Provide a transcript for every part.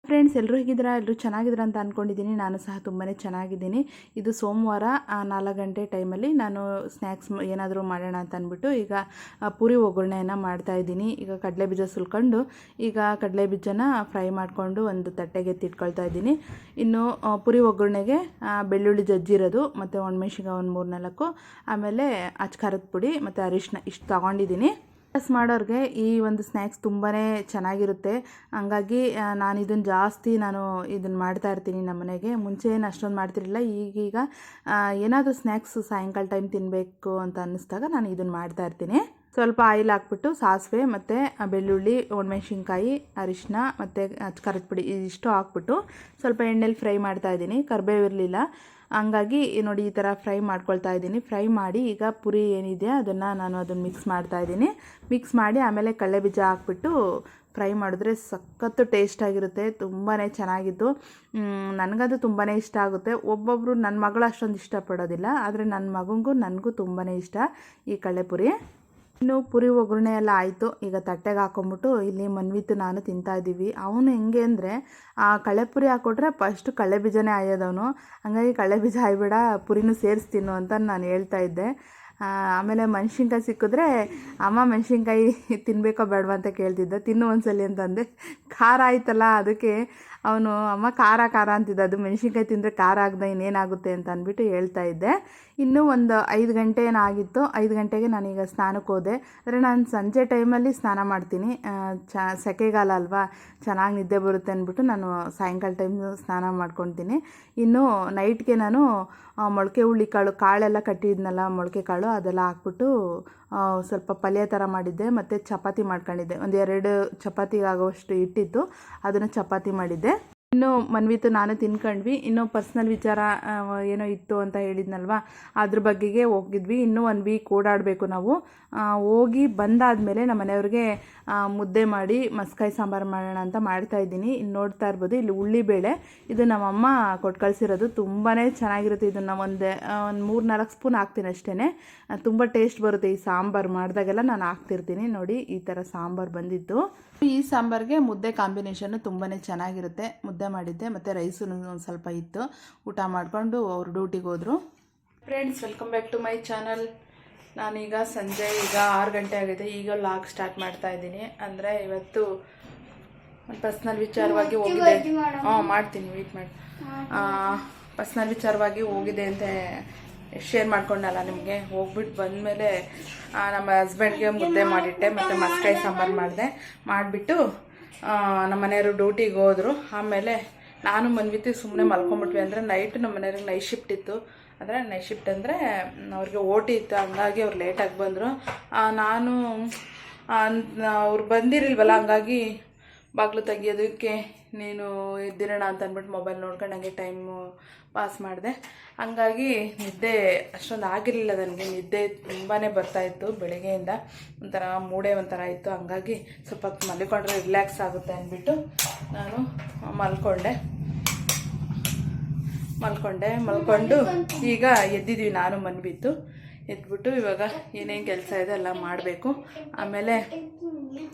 Friends, ಎಲ್ಲರೂ ಹೇಗಿದ್ದೀರಾ? ಎಲ್ಲರೂ ಚೆನ್ನಾಗಿದ್ದೀರಾ ಅಂತ ಅಂದ್ಕೊಂಡಿದ್ದೀನಿ. ನಾನು ಸಹ ತುಂಬಾ ಚೆನ್ನಾಗಿದ್ದೀನಿ. ಇದು ಸೋಮವಾರ 4 ಗಂಟೆ ಟೈಮಲ್ಲಿ ನಾನು ಸ್ನ್ಯಾಕ್ಸ್ ಏನಾದರೂ ಮಾಡೋಣ ಅಂತ ಅಂದ್ಬಿಟ್ಟು ಈಗ ಪೂರಿ ಒಗ್ಗರಣೆಯನ್ನು ಮಾಡ್ತಾಯಿದ್ದೀನಿ. ಈಗ ಕಡಲೆಬೀಜ ಸುಲ್ಕೊಂಡು ಈಗ ಕಡಲೆಬೀಜನ ಫ್ರೈ ಮಾಡಿಕೊಂಡು ಒಂದು ತಟ್ಟೆಗೆ ಎತ್ತಿಟ್ಕೊಳ್ತಾ ಇದ್ದೀನಿ. ಇನ್ನು ಪೂರಿ ಒಗ್ಗರಣೆಗೆ ಬೆಳ್ಳುಳ್ಳಿ ಜಜ್ಜಿರೋದು ಮತ್ತು ಒಣಮೆಣ್ಸಿನ್ಕಾಯಿ ಒಂದು 3-4, ಆಮೇಲೆ ಅಚ್ಕಾರದ ಪುಡಿ ಮತ್ತು ಅರಿಶಿನ ಇಷ್ಟು ತೊಗೊಂಡಿದ್ದೀನಿ. ಮಾಡೋರಿಗೆ ಈ ಒಂದು ಸ್ನ್ಯಾಕ್ಸ್ ತುಂಬಾ ಚೆನ್ನಾಗಿರುತ್ತೆ. ಹಂಗಾಗಿ ನಾನು ಇದನ್ನು ಮಾಡ್ತಾ ಇರ್ತೀನಿ ನಮ್ಮ ಮನೆಗೆ. ಮುಂಚೆ ಏನು ಅಷ್ಟೊಂದು ಮಾಡ್ತಿರಲಿಲ್ಲ. ಈಗೀಗ ಏನಾದರೂ ಸ್ನ್ಯಾಕ್ಸು ಸಾಯಂಕಾಲ ಟೈಮ್ ತಿನ್ನಬೇಕು ಅಂತ ಅನ್ನಿಸ್ದಾಗ ನಾನು ಇದನ್ನು ಮಾಡ್ತಾ ಇರ್ತೀನಿ. ಸ್ವಲ್ಪ ಆಯಿಲ್ ಹಾಕ್ಬಿಟ್ಟು ಸಾಸಿವೆ ಮತ್ತು ಬೆಳ್ಳುಳ್ಳಿ, ಒಣಮೆಣ್ಸಿನ್ಕಾಯಿ, ಅರಿಶಿನ ಮತ್ತು ಅಚ್ಕಾರದ ಪುಡಿ ಇದಿಷ್ಟು ಹಾಕ್ಬಿಟ್ಟು ಸ್ವಲ್ಪ ಎಣ್ಣೆಲಿ ಫ್ರೈ ಮಾಡ್ತಾಯಿದ್ದೀನಿ. ಕರಿಬೇವು ಇರಲಿಲ್ಲ, ಹಂಗಾಗಿ ನೋಡಿ ಈ ಥರ ಫ್ರೈ ಮಾಡ್ಕೊಳ್ತಾ ಇದ್ದೀನಿ. ಫ್ರೈ ಮಾಡಿ ಈಗ ಪುರಿ ಏನಿದೆ ಅದನ್ನು ಮಿಕ್ಸ್ ಮಾಡ್ತಾಯಿದ್ದೀನಿ. ಮಿಕ್ಸ್ ಮಾಡಿ ಆಮೇಲೆ ಕಡಲೆಬೀಜ ಹಾಕ್ಬಿಟ್ಟು ಫ್ರೈ ಮಾಡಿದ್ರೆ ಸಖತ್ತು ಟೇಸ್ಟಾಗಿರುತ್ತೆ. ತುಂಬಾ ಚೆನ್ನಾಗಿತ್ತು. ನನಗದು ತುಂಬಾ ಇಷ್ಟ ಆಗುತ್ತೆ. ಒಬ್ಬೊಬ್ಬರು ನನ್ನ ಮಗಳು ಅಷ್ಟೊಂದು ಇಷ್ಟಪಡೋದಿಲ್ಲ, ಆದರೆ ನನ್ನ ಮಗನಿಗೂ ನನಗೂ ತುಂಬಾ ಇಷ್ಟ ಈ ಕಡಲೆಪುರಿ. ಇನ್ನು ಪುರಿ ಒಗ್ಗರಣೆ ಎಲ್ಲ ಆಯಿತು. ಈಗ ತಟ್ಟೆಗೆ ಹಾಕೊಂಬಿಟ್ಟು ಇಲ್ಲಿ ಮನ್ವಿತ್ತು ನಾನು ತಿಂತಾಯಿದ್ದೀವಿ. ಅವನು ಹೆಂಗೆ ಅಂದರೆ ಕಡಲೆಪುರಿ ಹಾಕ್ಕೊಟ್ರೆ ಫಸ್ಟು ಕಡಲೆಬೀಜನೇ ಆಯೋದವನು. ಹಾಗಾಗಿ ಕಡಲೆಬೀಜ ಆಯ್ಬೇಡ, ಪುರಿನೂ ಸೇರಿಸ್ತೀನು ಅಂತ ನಾನು ಹೇಳ್ತಾ ಇದ್ದೆ. ಆಮೇಲೆ ಮೆಣ್ಸಿನ್ಕಾಯಿ ಸಿಕ್ಕಿದ್ರೆ ಅಮ್ಮ ಮೆಣ್ಸಿನ್ಕಾಯಿ ತಿನ್ನಬೇಕೋ ಬೇಡವಾ ಅಂತ ಕೇಳ್ತಿದ್ದ. ತಿನ್ನು ಒಂದ್ಸಲಿ ಅಂತಂದೆ. ಖಾರ ಆಯ್ತಲ್ಲ, ಅದಕ್ಕೆ ಅವನು ಅಮ್ಮ ಖಾರ ಖಾರ ಅಂತಿದ್ದ. ಅದು ಮೆಣ್ಸಿನ್ಕಾಯಿ ತಿಂದರೆ ಖಾರ ಆಗದೆ ಇನ್ನೇನಾಗುತ್ತೆ ಅಂತ ಅಂದ್ಬಿಟ್ಟು ಹೇಳ್ತಾ ಇದ್ದೆ. ಇನ್ನೂ ಒಂದು 5 ಗಂಟೆ ಏನಾಗಿತ್ತು. 5 ಗಂಟೆಗೆ ನಾನೀಗ ಸ್ನಾನಕ್ಕೆ ಹೋದೆ. ಅಂದರೆ ನಾನು ಸಂಜೆ ಟೈಮಲ್ಲಿ ಸ್ನಾನ ಮಾಡ್ತೀನಿ. ಸೆಕೆಗಾಲ ಅಲ್ವಾ, ಚೆನ್ನಾಗಿ ನಿದ್ದೆ ಬರುತ್ತೆ ಅಂದ್ಬಿಟ್ಟು ನಾನು ಸಾಯಂಕಾಲ ಟೈಮ್ ಸ್ನಾನ ಮಾಡ್ಕೊತೀನಿ. ಇನ್ನು ನೈಟ್ಗೆ ನಾನು ಮೊಳಕೆ ಕಾಳೆಲ್ಲ ಕಟ್ಟಿದ್ನಲ್ಲ, ಮೊಳಕೆ ಕಾಳು ಅದೆಲ್ಲ ಹಾಕ್ಬಿಟ್ಟು ಸ್ವಲ್ಪ ಪಲ್ಯ ಥರ ಮಾಡಿದ್ದೆ. ಮತ್ತು ಚಪಾತಿ ಮಾಡ್ಕೊಂಡಿದ್ದೆ. 2 ಚಪಾತಿಗಾಗೋಷ್ಟು ಇಟ್ಟಿತ್ತು, ಅದನ್ನು ಚಪಾತಿ ಮಾಡಿದ್ದೆ. ಇನ್ನು ಮನ್ವಿತು ನಾನು ತಿನ್ಕೊಂಡ್ವಿ. ಇನ್ನೂ ಪರ್ಸ್ನಲ್ ವಿಚಾರ ಏನೋ ಇತ್ತು ಅಂತ ಹೇಳಿದ್ನಲ್ವ, ಅದ್ರ ಬಗ್ಗೆಗೆ ಹೋಗಿದ್ವಿ. ಇನ್ನೂ 1 ವೀಕ್ ಓಡಾಡಬೇಕು ನಾವು. ಹೋಗಿ ಬಂದಾದಮೇಲೆ ನಮ್ಮ ಮನೆಯವ್ರಿಗೆ ಮುದ್ದೆ ಮಾಡಿ ಮಸ್ಕಾಯಿ ಸಾಂಬಾರು ಮಾಡೋಣ ಅಂತ ಮಾಡ್ತಾಯಿದ್ದೀನಿ. ಇಲ್ಲಿ ನೋಡ್ತಾ ಇರ್ಬೋದು, ಇಲ್ಲಿ ಉಳ್ಳಿಬೇಳೆ ಇದು ನಮ್ಮಮ್ಮ ಕೊಟ್ಟು ಕಳಿಸಿರೋದು. ತುಂಬಾ ಚೆನ್ನಾಗಿರುತ್ತೆ. ಇದನ್ನು ಒಂದು 3-4 ಸ್ಪೂನ್ ಹಾಕ್ತೀನಿ ಅಷ್ಟೇ. ತುಂಬ ಟೇಸ್ಟ್ ಬರುತ್ತೆ. ಈ ಸಾಂಬಾರು ಮಾಡಿದಾಗೆಲ್ಲ ನಾನು ಹಾಕ್ತಿರ್ತೀನಿ. ನೋಡಿ ಈ ಥರ ಸಾಂಬಾರು ಬಂದಿತ್ತು. ಈ ಸಾಂಬಾರಿಗೆ ಮುದ್ದೆ ಕಾಂಬಿನೇಷನ್ನು ತುಂಬಾ ಚೆನ್ನಾಗಿರುತ್ತೆ. ಮುದ್ದೆ ಮಾಡಿದ್ದೆ ಮತ್ತು ರೈಸು ಒಂದು ಸ್ವಲ್ಪ ಇತ್ತು. ಊಟ ಮಾಡಿಕೊಂಡು ಅವರು ಡ್ಯೂಟಿಗೆ ಹೋದರು. Friends, welcome back to my channel. ನಾನೀಗ ಸಂಜೆ 6 ಗಂಟೆ ಆಗಿದೆ. ಈಗ ಲಾಗ್ ಸ್ಟಾರ್ಟ್ ಮಾಡ್ತಾ ಇದ್ದೀನಿ. ಅಂದರೆ ಇವತ್ತು ಪರ್ಸ್ನಲ್ ವಿಚಾರವಾಗಿ ಹೋಗಿದೆ. ಮಾಡ್ತೀನಿ, ವೆಯ್ಟ್ ಮಾಡಿ. ಪರ್ಸ್ನಲ್ ವಿಚಾರವಾಗಿ ಹೋಗಿದೆ ಅಂತ ಶೇರ್ ಮಾಡ್ಕೊಂಡಲ್ಲ ನಿಮಗೆ. ಹೋಗ್ಬಿಟ್ಟು ಬಂದಮೇಲೆ ನಮ್ಮ ಹಸ್ಬೆಂಡ್ಗೆ ಮುದ್ದೆ ಮಾಡಿಟ್ಟೆ ಮತ್ತು ಮಸ್ಕಾಯಿ ಸಾಂಬಾರು ಮಾಡಿಬಿಟ್ಟು ನಮ್ಮ ಮನೆಯವರು ಡ್ಯೂಟಿಗೆ ಹೋದರು. ಆಮೇಲೆ ನಾನು ಮನ್ವಿತಿ ಸುಮ್ಮನೆ ಮಲ್ಕೊಂಬಿಟ್ವಿ. ಅಂದರೆ ನೈಟ್ ನಮ್ಮ ಮನೆಯವ್ರಿಗೆ ನೈಟ್ ಶಿಫ್ಟ್ ಇತ್ತು. ಅಂದರೆ ನೈಟ್ ಶಿಫ್ಟ್ ಅಂದರೆ ಅವ್ರಿಗೆ ಓಟಿ ಇತ್ತು, ಹಂಗಾಗಿ ಅವ್ರು ಲೇಟಾಗಿ ಬಂದರು. ನಾನು ಅವ್ರು ಬಂದಿರಲ್ವಲ್ಲ, ಹಂಗಾಗಿ ಬಾಗಿಲು ತೆಗಿಯೋದಕ್ಕೆ ನೀನು ಎದ್ದಿರೋಣ ಅಂತ ಅಂದ್ಬಿಟ್ಟು ಮೊಬೈಲ್ ನೋಡ್ಕೊಂಡು ಹಂಗೆ ಟೈಮು ಪಾಸ್ ಮಾಡಿದೆ. ಹಂಗಾಗಿ ನಿದ್ದೆ ಅಷ್ಟೊಂದು ಆಗಿರಲಿಲ್ಲ ನನಗೆ. ನಿದ್ದೆ ತುಂಬಾ ಬರ್ತಾಯಿತ್ತು ಬೆಳಗ್ಗೆಯಿಂದ. ಒಂಥರ ಮೂಡೇ ಒಂಥರ ಇತ್ತು. ಹಂಗಾಗಿ ಸ್ವಲ್ಪ ಹೊತ್ತು ಮಲ್ಕೊಂಡ್ರೆ ರಿಲ್ಯಾಕ್ಸ್ ಆಗುತ್ತೆ ಅಂದ್ಬಿಟ್ಟು ನಾನು ಮಲ್ಕೊಂಡು ಈಗ ಎದ್ದಿದ್ವಿ ನಾನು ಮನ್ಬಿತ್ತು. ಎದ್ಬಿಟ್ಟು ಇವಾಗ ಏನೇನು ಕೆಲಸ ಇದೆ ಎಲ್ಲ ಮಾಡಬೇಕು. ಆಮೇಲೆ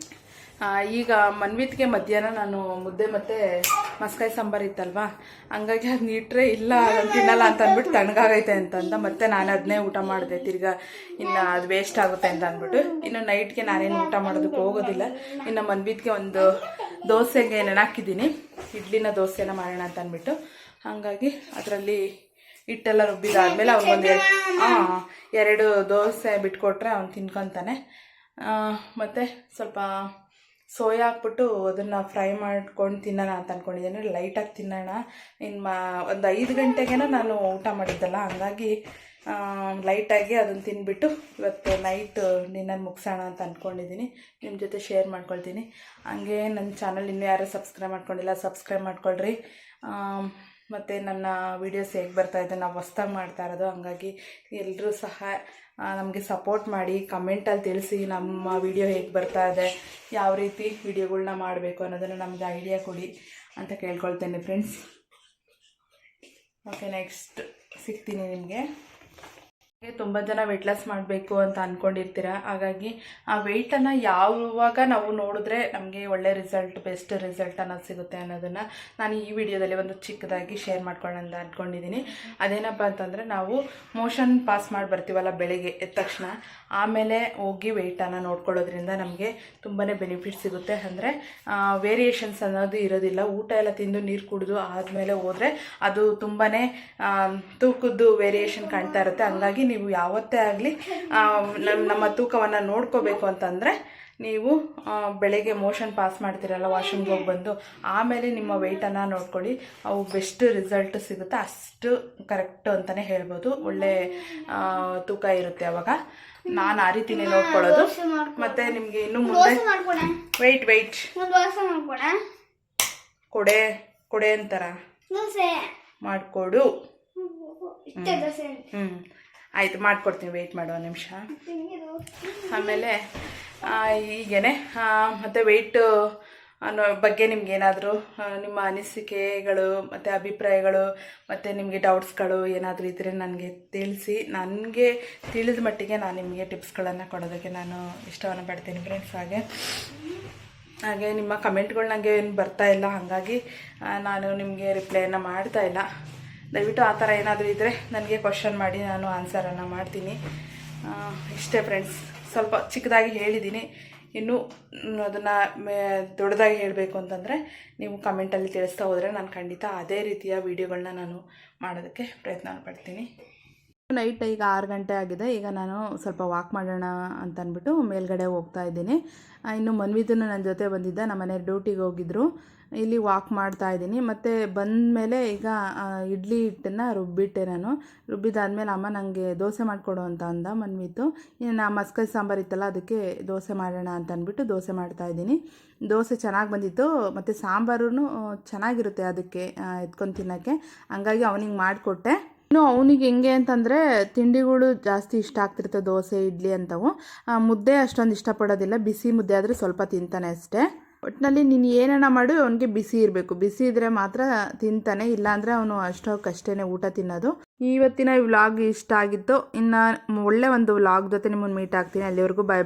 ಈಗ ಮನ್ವಿತ್ಗೆ ಮಧ್ಯಾಹ್ನ ನಾನು ಮುದ್ದೆ ಮತ್ತು ಮಸ್ಕಾಯಿ ಸಾಂಬಾರು ಇತ್ತಲ್ವ, ಹಂಗಾಗಿ ಅದು ಇಟ್ಟರೆ ಇಲ್ಲ ತಿನ್ನಲ್ಲ ಅಂತ ಅಂದ್ಬಿಟ್ಟು ತಣ್ಣಗಾಗೈತೆ ಅಂತಂದ ಮತ್ತೆ ನಾನು ಅದನ್ನೇ ಊಟ ಮಾಡಿದೆ. ತಿರ್ಗಾ ಇನ್ನು ಅದು ವೇಸ್ಟ್ ಆಗುತ್ತೆ ಅಂತ ಅಂದ್ಬಿಟ್ಟು ಇನ್ನು ನೈಟ್ಗೆ ನಾನೇನು ಊಟ ಮಾಡೋದಕ್ಕೆ ಹೋಗೋದಿಲ್ಲ. ಇನ್ನು ಮನ್ವಿತ್ಗೆ ಒಂದು ದೋಸೆಗೆ ನೆನಾಕಿದ್ದೀನಿ, ಇಡ್ಲಿನ ದೋಸೆನ ಮಾಡೋಣ ಅಂತ ಅಂದ್ಬಿಟ್ಟು. ಹಾಗಾಗಿ ಅದರಲ್ಲಿ ಹಿಟ್ಟೆಲ್ಲ ರುಬ್ಬಿದಾದ್ಮೇಲೆ ಅವ್ನಿಗೊಂದು 2 ದೋಸೆ ಬಿಟ್ಕೊಟ್ರೆ ಅವ್ನು ತಿನ್ಕೊತಾನೆ. ಮತ್ತು ಸ್ವಲ್ಪ ಸೋಯಾ ಹಾಕ್ಬಿಟ್ಟು ಅದನ್ನು ಫ್ರೈ ಮಾಡ್ಕೊಂಡು ತಿನ್ನೋಣ ಅಂತ ಅಂದ್ಕೊಂಡಿದ್ದೀನಿ. ಲೈಟಾಗಿ ತಿನ್ನೋಣ. ಒಂದು 5 ಗಂಟೆಗೇನೋ ನಾನು ಊಟ ಮಾಡಿದ್ದಲ್ಲ, ಹಂಗಾಗಿ ಲೈಟಾಗಿ ಅದನ್ನು ತಿಂದ್ಬಿಟ್ಟು ಇವತ್ತು ನೈಟ್ ಡಿನ್ನರ್ ಮುಗಿಸೋಣ ಅಂತ ಅಂದ್ಕೊಂಡಿದ್ದೀನಿ. ನಿಮ್ಮ ಜೊತೆ ಶೇರ್ ಮಾಡ್ಕೊಳ್ತೀನಿ. ಹಂಗೆ ನನ್ನ ಚಾನಲ್ ಇನ್ನೂ ಯಾರು ಸಬ್ಸ್ಕ್ರೈಬ್ ಮಾಡ್ಕೊಂಡಿಲ್ಲ, ಸಬ್ಸ್ಕ್ರೈಬ್ ಮಾಡ್ಕೊಳ್ರಿ. ಮತ್ತು ನನ್ನ ವೀಡಿಯೋಸ್ ಹೇಗೆ ಬರ್ತಾಯಿದೆ, ನಾವು ಹೊಸ್ದಾಗಿ ಮಾಡ್ತಾ ಇರೋದು. ಹಂಗಾಗಿ ಎಲ್ಲರೂ ಸಹ ನಮಗೆ ಸಪೋರ್ಟ್ ಮಾಡಿ, ಕಮೆಂಟಲ್ಲಿ ತಿಳಿಸಿ ನಮ್ಮ ವಿಡಿಯೋ ಹೇಗೆ ಬರ್ತಾ ಇದೆ, ಯಾವ ರೀತಿ ವಿಡಿಯೋಗಳ್ನ ಮಾಡಬೇಕು ಅನ್ನೋದನ್ನು ನಮಗೆ ಐಡಿಯಾ ಕೊಡಿ ಅಂತ ಕೇಳ್ಕೊಳ್ತೇನೆ ಫ್ರೆಂಡ್ಸ್. ಓಕೆ, ನೆಕ್ಸ್ಟ್ ಸಿಗ್ತೀನಿ ನಿಮಗೆ. ತುಂಬ ಜನ ವೆಯ್ಟ್ ಲಾಸ್ ಮಾಡಬೇಕು ಅಂತ ಅಂದ್ಕೊಂಡಿರ್ತೀರ. ಹಾಗಾಗಿ ಆ ವೆಯ್ಟನ್ನು ಯಾವಾಗ ನಾವು ನೋಡಿದ್ರೆ ನಮಗೆ ಒಳ್ಳೆ ರಿಸಲ್ಟ್, ಬೆಸ್ಟ್ ರಿಸಲ್ಟ್ ಅನ್ನೋದು ಸಿಗುತ್ತೆ ಅನ್ನೋದನ್ನು ನಾನು ಈ ವಿಡಿಯೋದಲ್ಲಿ ಒಂದು ಚಿಕ್ಕದಾಗಿ ಶೇರ್ ಮಾಡ್ಕೊಳ್ಳೋಣ ಅಂತ ಅಂದ್ಕೊಂಡಿದ್ದೀನಿ. ಅದೇನಪ್ಪ ಅಂತಂದರೆ, ನಾವು ಮೋಷನ್ ಪಾಸ್ ಮಾಡಿ ಬರ್ತೀವಲ್ಲ ಬೆಳಗ್ಗೆ ಎದ್ದ ತಕ್ಷಣ, ಆಮೇಲೆ ಹೋಗಿ ವೆಯ್ಟನ್ನು ನೋಡ್ಕೊಳ್ಳೋದ್ರಿಂದ ನಮಗೆ ತುಂಬಾ ಬೆನಿಫಿಟ್ ಸಿಗುತ್ತೆ. ಅಂದರೆ ವೇರಿಯೇಷನ್ಸ್ ಅನ್ನೋದು ಇರೋದಿಲ್ಲ. ಊಟ ಎಲ್ಲ ತಿಂದು ನೀರು ಕುಡಿದು ಆದಮೇಲೆ ಹೋದರೆ ಅದು ತುಂಬಾ ತೂಕದ್ದು ವೇರಿಯೇಷನ್ ಕಾಣ್ತಾ ಇರುತ್ತೆ. ಹಂಗಾಗಿ ನೀವು ಯಾವತ್ತೇ ಆಗಲಿ ನಮ್ಮ ತೂಕವನ್ನು ನೋಡ್ಕೋಬೇಕು ಅಂತಂದರೆ ನೀವು ಬೆಳಗ್ಗೆ ಮೋಷನ್ ಪಾಸ್ ಮಾಡ್ತೀರಲ್ಲ, ವಾಶ್ರೂಮ್ಗೆ ಹೋಗಿ ಬಂದು ಆಮೇಲೆ ನಿಮ್ಮ ವೆಯ್ಟನ್ನು ನೋಡ್ಕೊಳ್ಳಿ. ಅವು ಬೆಸ್ಟ್ ರಿಸಲ್ಟ್ ಸಿಗುತ್ತೆ. ಅಷ್ಟು ಕರೆಕ್ಟು ಅಂತಲೇ ಹೇಳ್ಬೋದು. ಒಳ್ಳೆ ತೂಕ ಇರುತ್ತೆ ಅವಾಗ. ನಾನು ಆ ರೀತಿನೇ ನೋಡ್ಕೊಳ್ಳೋದು. ಮತ್ತು ನಿಮಗೆ ಇನ್ನು ಮುಂದೆ ವೆಯ್ಟ್ ಕೊಡೆ ಅಂತಾರ ಮಾಡಿಕೊಡು. ಆಯಿತು, ಮಾಡಿಕೊಡ್ತೀನಿ, ವೆಯ್ಟ್ ಮಾಡುವ ನಿಮಿಷ. ಆಮೇಲೆ ಹೀಗೇ ಮತ್ತು ವೆಯ್ಟ್ ಅನ್ನೋ ಬಗ್ಗೆ ನಿಮ್ಗೇನಾದರೂ ನಿಮ್ಮ ಅನಿಸಿಕೆಗಳು ಮತ್ತು ಅಭಿಪ್ರಾಯಗಳು ಮತ್ತು ನಿಮಗೆ ಡೌಟ್ಸ್ಗಳು ಏನಾದರೂ ಇದ್ದರೆ ನನಗೆ ತಿಳಿಸಿ. ನನಗೆ ತಿಳಿದ ಮಟ್ಟಿಗೆ ನಾನು ನಿಮಗೆ ಟಿಪ್ಸ್ಗಳನ್ನು ಕೊಡೋದಕ್ಕೆ ನಾನು ಇಷ್ಟವನ್ನು ಪಡ್ತೀನಿ ಫ್ರೆಂಡ್ಸ್. ಹಾಗೆ ನಿಮ್ಮ ಕಮೆಂಟ್ಗಳು ನನಗೆ ಏನು ಬರ್ತಾಯಿಲ್ಲ, ಹಾಗಾಗಿ ನಾನು ನಿಮಗೆ ರಿಪ್ಲೈಯನ್ನು ಮಾಡ್ತಾಯಿಲ್ಲ. ದಯವಿಟ್ಟು ಆ ಥರ ಏನಾದರೂ ಇದ್ದರೆ ನನಗೆ ಕ್ವಶನ್ ಮಾಡಿ, ನಾನು ಆನ್ಸರನ್ನು ಮಾಡ್ತೀನಿ. ಇಷ್ಟೇ ಫ್ರೆಂಡ್ಸ್, ಸ್ವಲ್ಪ ಚಿಕ್ಕದಾಗಿ ಹೇಳಿದ್ದೀನಿ. ಇನ್ನೂ ಅದನ್ನು ದೊಡ್ಡದಾಗಿ ಹೇಳಬೇಕು ಅಂತಂದರೆ ನೀವು ಕಮೆಂಟಲ್ಲಿ ತಿಳಿಸ್ತಾ ಹೋದರೆ ನಾನು ಖಂಡಿತ ಅದೇ ರೀತಿಯ ವೀಡಿಯೋಗಳನ್ನ ನಾನು ಮಾಡೋದಕ್ಕೆ ಪ್ರಯತ್ನ ಪಡ್ತೀನಿ. ನೈಟ್ ಈಗ 6 ಗಂಟೆ ಆಗಿದೆ. ಈಗ ನಾನು ಸ್ವಲ್ಪ ವಾಕ್ ಮಾಡೋಣ ಅಂತ ಅಂದ್ಬಿಟ್ಟು ಮೇಲ್ಗಡೆ ಹೋಗ್ತಾ ಇದ್ದೀನಿ. ಇನ್ನು ಮನ್ವಿದೂ ನನ್ನ ಜೊತೆ ಬಂದಿದ್ದ. ನಮ್ಮ ಮನೆಯವ್ರು ಡ್ಯೂಟಿಗೆ ಹೋಗಿದ್ರು. ಇಲ್ಲಿ ವಾಕ್ ಮಾಡ್ತಾ ಇದ್ದೀನಿ. ಮತ್ತು ಬಂದ ಮೇಲೆ ಈಗ ಇಡ್ಲಿ ಹಿಟ್ಟನ್ನು ರುಬ್ಬಿಟ್ಟೆ. ನಾನು ರುಬ್ಬಿದಾದ್ಮೇಲೆ ಅಮ್ಮ ನನಗೆ ದೋಸೆ ಮಾಡಿಕೊಡು ಅಂತ ಅಂದ ಮನ್ವಿತು. ಇನ್ನು ಮಸ್ಕಾಯಿ ಸಾಂಬಾರು ಇತ್ತಲ್ಲ, ಅದಕ್ಕೆ ದೋಸೆ ಮಾಡೋಣ ಅಂತ ಅಂದ್ಬಿಟ್ಟು ದೋಸೆ ಮಾಡ್ತಾಯಿದ್ದೀನಿ. ದೋಸೆ ಚೆನ್ನಾಗಿ ಬಂದಿತ್ತು ಮತ್ತು ಸಾಂಬಾರು ಚೆನ್ನಾಗಿರುತ್ತೆ ಅದಕ್ಕೆ ಎತ್ಕೊಂಡು ತಿನ್ನೋಕ್ಕೆ. ಹಂಗಾಗಿ ಅವನಿಗೆ ಮಾಡಿಕೊಟ್ಟೆ. ಇನ್ನು ಅವನಿಗೆ ಹೆಂಗೆ ಅಂತಂದರೆ ತಿಂಡಿಗಳು ಜಾಸ್ತಿ ಇಷ್ಟ ಆಗ್ತಿರುತ್ತೆ, ದೋಸೆ ಇಡ್ಲಿ ಅಂಥವು. ಮುದ್ದೆ ಅಷ್ಟೊಂದು ಇಷ್ಟಪಡೋದಿಲ್ಲ. ಬಿಸಿ ಮುದ್ದೆ ಆದರೆ ಸ್ವಲ್ಪ ತಿಂತಾನೆ ಅಷ್ಟೇ. ಒಟ್ಟಿನಲ್ಲಿ ನೀನು ಏನನ್ನ ಮಾಡು, ಅವನಿಗೆ ಬಿಸಿ ಇರಬೇಕು. ಬಿಸಿ ಇದ್ದರೆ ಮಾತ್ರ ತಿಂತಾನೆ, ಇಲ್ಲಾಂದರೆ ಅವನು ಅಷ್ಟೇ ಊಟ ತಿನ್ನೋದು. ಇವತ್ತಿನ ವ್ಲಾಗ್ ಇಷ್ಟ ಆಗಿತ್ತು. ಇನ್ನು ಒಳ್ಳೆ ಒಂದು ವ್ಲಾಗ್ ಜೊತೆ ನಿಮ್ಮನ್ನು ಮೀಟ್ ಆಗ್ತೀನಿ. ಅಲ್ಲಿವರೆಗೂ ಬಾಯ್.